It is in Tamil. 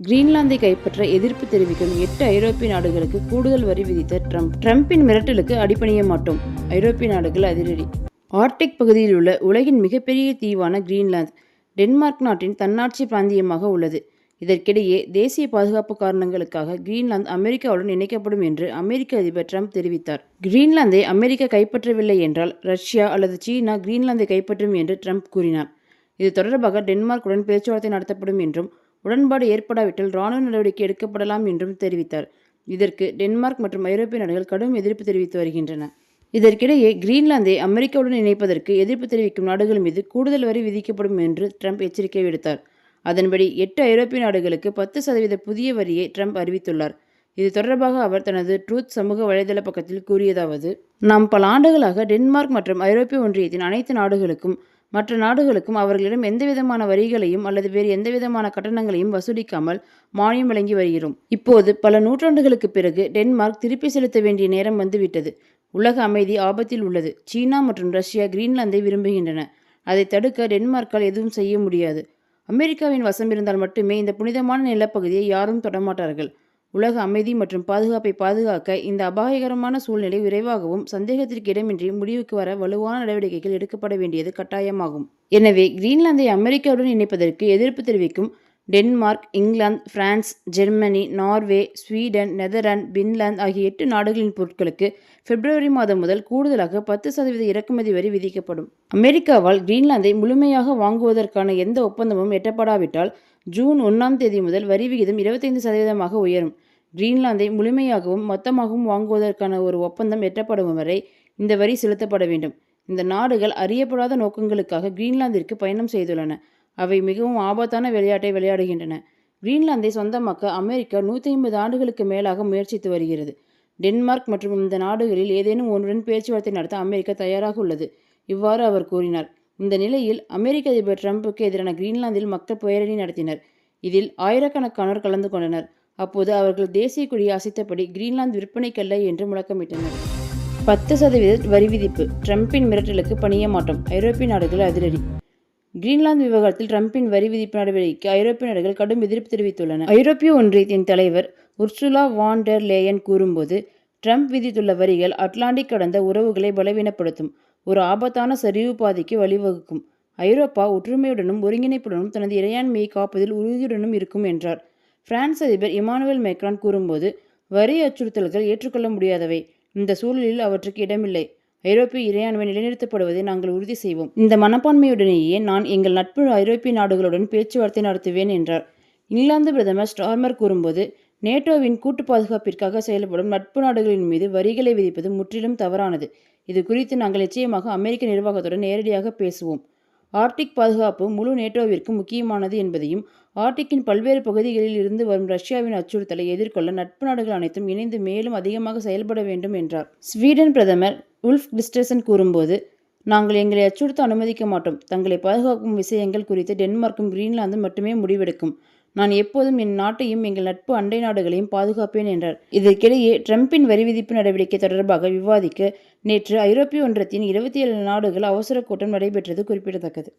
கிரீன்லாந்தை கைப்பற்ற எதிர்ப்பு தெரிவிக்கும் 8 ஐரோப்பிய நாடுகளுக்கு கூடுதல் வரி விதித்த ட்ரம்பின் மிரட்டலுக்கு அடிபணிய மாட்டோம். ஐரோப்பிய நாடுகள் அதிரடி. ஆர்க்டிக் பகுதியில் உள்ள உலகின் மிகப்பெரிய தீவான கிரீன்லாந்து டென்மார்க் நாட்டின் தன்னாட்சி பிராந்தியமாக உள்ளது. இதற்கிடையே தேசிய பாதுகாப்பு காரணங்களுக்காக கிரீன்லாந்து அமெரிக்காவுடன் இணைக்கப்படும் என்று அமெரிக்க அதிபர் ட்ரம்ப் தெரிவித்தார். கிரீன்லாந்தை அமெரிக்கா கைப்பற்றவில்லை என்றால் ரஷ்யா அல்லது சீனா கிரீன்லாந்தை கைப்பற்றும் என்று ட்ரம்ப் கூறினார். இது தொடர்பாக டென்மார்க்குடன் பேச்சுவார்த்தை நடத்தப்படும் என்றும் உடன்பாடு ஏற்படாவிட்டால் இராணுவ நடவடிக்கை எடுக்கப்படலாம் என்றும் தெரிவித்தார். இதற்கு டென்மார்க் மற்றும் ஐரோப்பிய நாடுகள் கடும் எதிர்ப்பு தெரிவித்து வருகின்றன. இதற்கிடையே கிரீன்லாந்தை அமெரிக்காவுடன் இணைப்பதற்கு எதிர்ப்பு தெரிவிக்கும் நாடுகள் மீது கூடுதல் வரி விதிக்கப்படும் என்று ட்ரம்ப் எச்சரிக்கை விடுத்தார். அதன்படி 8 ஐரோப்பிய நாடுகளுக்கு 10% புதிய வரியை ட்ரம்ப் அறிவித்துள்ளார். இது தொடர்பாக அவர் தனது ட்ரூத் சமூக வலைதள பக்கத்தில் கூறியதாவது: நாம் பல ஆண்டுகளாக டென்மார்க் மற்றும் ஐரோப்பிய ஒன்றியத்தின் அனைத்து நாடுகளுக்கும் மற்ற நாடுகளுக்கும் அவர்களிடம் எந்தவிதமான வரிகளையும் அல்லது வேறு எந்தவிதமான கட்டணங்களையும் வசூலிக்காமல் மானியம் வழங்கி வருகிறோம். இப்போது பல நூற்றாண்டுகளுக்கு பிறகு டென்மார்க் திருப்பி செலுத்த வேண்டிய நேரம் வந்துவிட்டது. உலக அமைதி ஆபத்தில் உள்ளது. சீனா மற்றும் ரஷ்யா கிரீன்லாந்தை விரும்புகின்றன. அதை தடுக்க டென்மார்க்கால் எதுவும் செய்ய முடியாது. அமெரிக்காவின் வசம் இருந்தால் மட்டுமே இந்த புனிதமான நிலப்பகுதியை யாரும் தொடமாட்டார்கள். உலக அமைதி மற்றும் பாதுகாப்பை பாதுகாக்க இந்த அபாயகரமான சூழ்நிலை விரைவாகவும் சந்தேகத்திற்கு இடமின்றி முடிவுக்கு வர வலுவான நடவடிக்கைகள் எடுக்கப்பட வேண்டியது கட்டாயமாகும். எனவே கிரீன்லாந்தை அமெரிக்காவுடன் இணைப்பதற்கு எதிர்ப்பு தெரிவிக்கும் Denmark, England, France, Germany, Norway, Sweden, Netherlands, Finland ஆகிய 8 நாடுகளின் பொருட்களுக்கு பிப்ரவரி மாதம் முதல் கூடுதலாக 10% இறக்குமதி வரி விதிக்கப்படும். அமெரிக்காவால் கிரீன்லாந்தை முழுமையாக வாங்குவதற்கான எந்த ஒப்பந்தமும் எட்டப்படாவிட்டால் ஜூன் 1ஆம் தேதி முதல் வரி விகிதம் 25% உயரும். கிரீன்லாந்தை முழுமையாகவும் மொத்தமாகவும் வாங்குவதற்கான ஒரு ஒப்பந்தம் எட்டப்படும் வரை இந்த வரி செலுத்தப்பட வேண்டும். இந்த நாடுகள் அறியப்படாத நோக்கங்களுக்காக கிரீன்லாந்திற்கு பயணம் செய்துள்ளன. அவை மிகவும் ஆபத்தான விளையாட்டை விளையாடுகின்றன. கிரீன்லாந்தை சொந்தமாக்க அமெரிக்கா 150 ஆண்டுகளுக்கு மேலாக முயற்சித்து வருகிறது. டென்மார்க் மற்றும் இந்த நாடுகளில் ஏதேனும் ஒன்றுடன் பேச்சுவார்த்தை நடத்த அமெரிக்கா தயாராக உள்ளது. இவ்வாறு அவர் கூறினார். இந்த நிலையில் அமெரிக்க அதிபர் ட்ரம்புக்கு எதிரான கிரீன்லாந்தில் மக்கள் பேரணி நடத்தினர். இதில் ஆயிரக்கணக்கானோர் கலந்து கொண்டனர். அப்போது அவர்கள் தேசிய கொடியை அசைத்தபடி கிரீன்லாந்து விற்பனைக்கல்ல என்று முழக்கமிட்டனர். 10% வரி விதிப்பு ட்ரம்பின் மிரட்டலுக்கு பணிய மாட்டோம். ஐரோப்பிய நாடுகள் அதிரடி. கிரீன்லாந்து விவகாரத்தில் ட்ரம்பின் வரி விதிப்பு நடவடிக்கைக்கு ஐரோப்பிய நாடுகள் கடும் எதிர்ப்பு தெரிவித்துள்ளன. ஐரோப்பிய ஒன்றியத்தின் தலைவர் உர்சுலா வான் டெர் லேயன் கூறும்போது, ட்ரம்ப் விதித்துள்ள வரிகள் அட்லாண்டிக் கடந்த உறவுகளை பலவீனப்படுத்தும் ஒரு ஆபத்தான சரிவு பாதைக்கு வழிவகுக்கும். ஐரோப்பா ஒற்றுமையுடனும் ஒருங்கிணைப்புடனும் தனது இறையாண்மையை காப்பதில் உறுதியுடனும் இருக்கும் என்றார். பிரான்ஸ் அதிபர் இமானுவேல் மேக்ரான் கூறும்போது, வரி அச்சுறுத்தல்கள் ஏற்றுக்கொள்ள முடியாதவை. இந்த சூழலில் அவற்றுக்கு இடமில்லை. ஐரோப்பிய இறையாண்மை நிலைநிறுத்தப்படுவதை நாங்கள் உறுதி செய்வோம். இந்த மனப்பான்மையுடனேயே நான் எங்கள் நட்பு ஐரோப்பிய நாடுகளுடன் பேச்சுவார்த்தை நடத்துவேன் என்றார். இங்கிலாந்து பிரதமர் ஸ்டார்மர் கூறும்போது, நேட்டோவின் கூட்டு பாதுகாப்பிற்காக செயல்படும் நட்பு நாடுகளின் மீது வரிகளை விதிப்பது முற்றிலும் தவறானது. இது குறித்து நாங்கள் நிச்சயமாக அமெரிக்க நிர்வாகத்துடன் நேரடியாக பேசுவோம். ஆர்க்டிக் பாதுகாப்பு முழு நேட்டோவிற்கு முக்கியமானது என்பதையும், ஆர்க்டிக்கின் பல்வேறு பகுதிகளில் இருந்து வரும் ரஷ்யாவின் அச்சுறுத்தலை எதிர்கொள்ள நட்பு நாடுகள் அனைத்தும் இணைந்து மேலும் அதிகமாக செயல்பட வேண்டும் என்றார். ஸ்வீடன் பிரதமர் உல்ஃப் கிறிஸ்டர்சன் கூறும்போது, நாங்கள் எங்களை அச்சுறுத்த அனுமதிக்க மாட்டோம். தங்களை பாதுகாக்கும் விஷயங்கள் குறித்து டென்மார்க்கும் கிரீன்லாந்தும் மட்டுமே முடிவெடுக்கும். நான் எப்போதும் என் நாட்டையும் எங்கள் நட்பு அண்டை நாடுகளையும் பாதுகாப்பேன் என்றார். இதற்கிடையே ட்ரம்பின் வரி விதிப்பு நடவடிக்கை தொடர்பாக விவாதிக்க நேற்று ஐரோப்பிய ஒன்றியத்தின் 27 நாடுகள் அவசர கூட்டம் நடைபெற்றது குறிப்பிடத்தக்கது.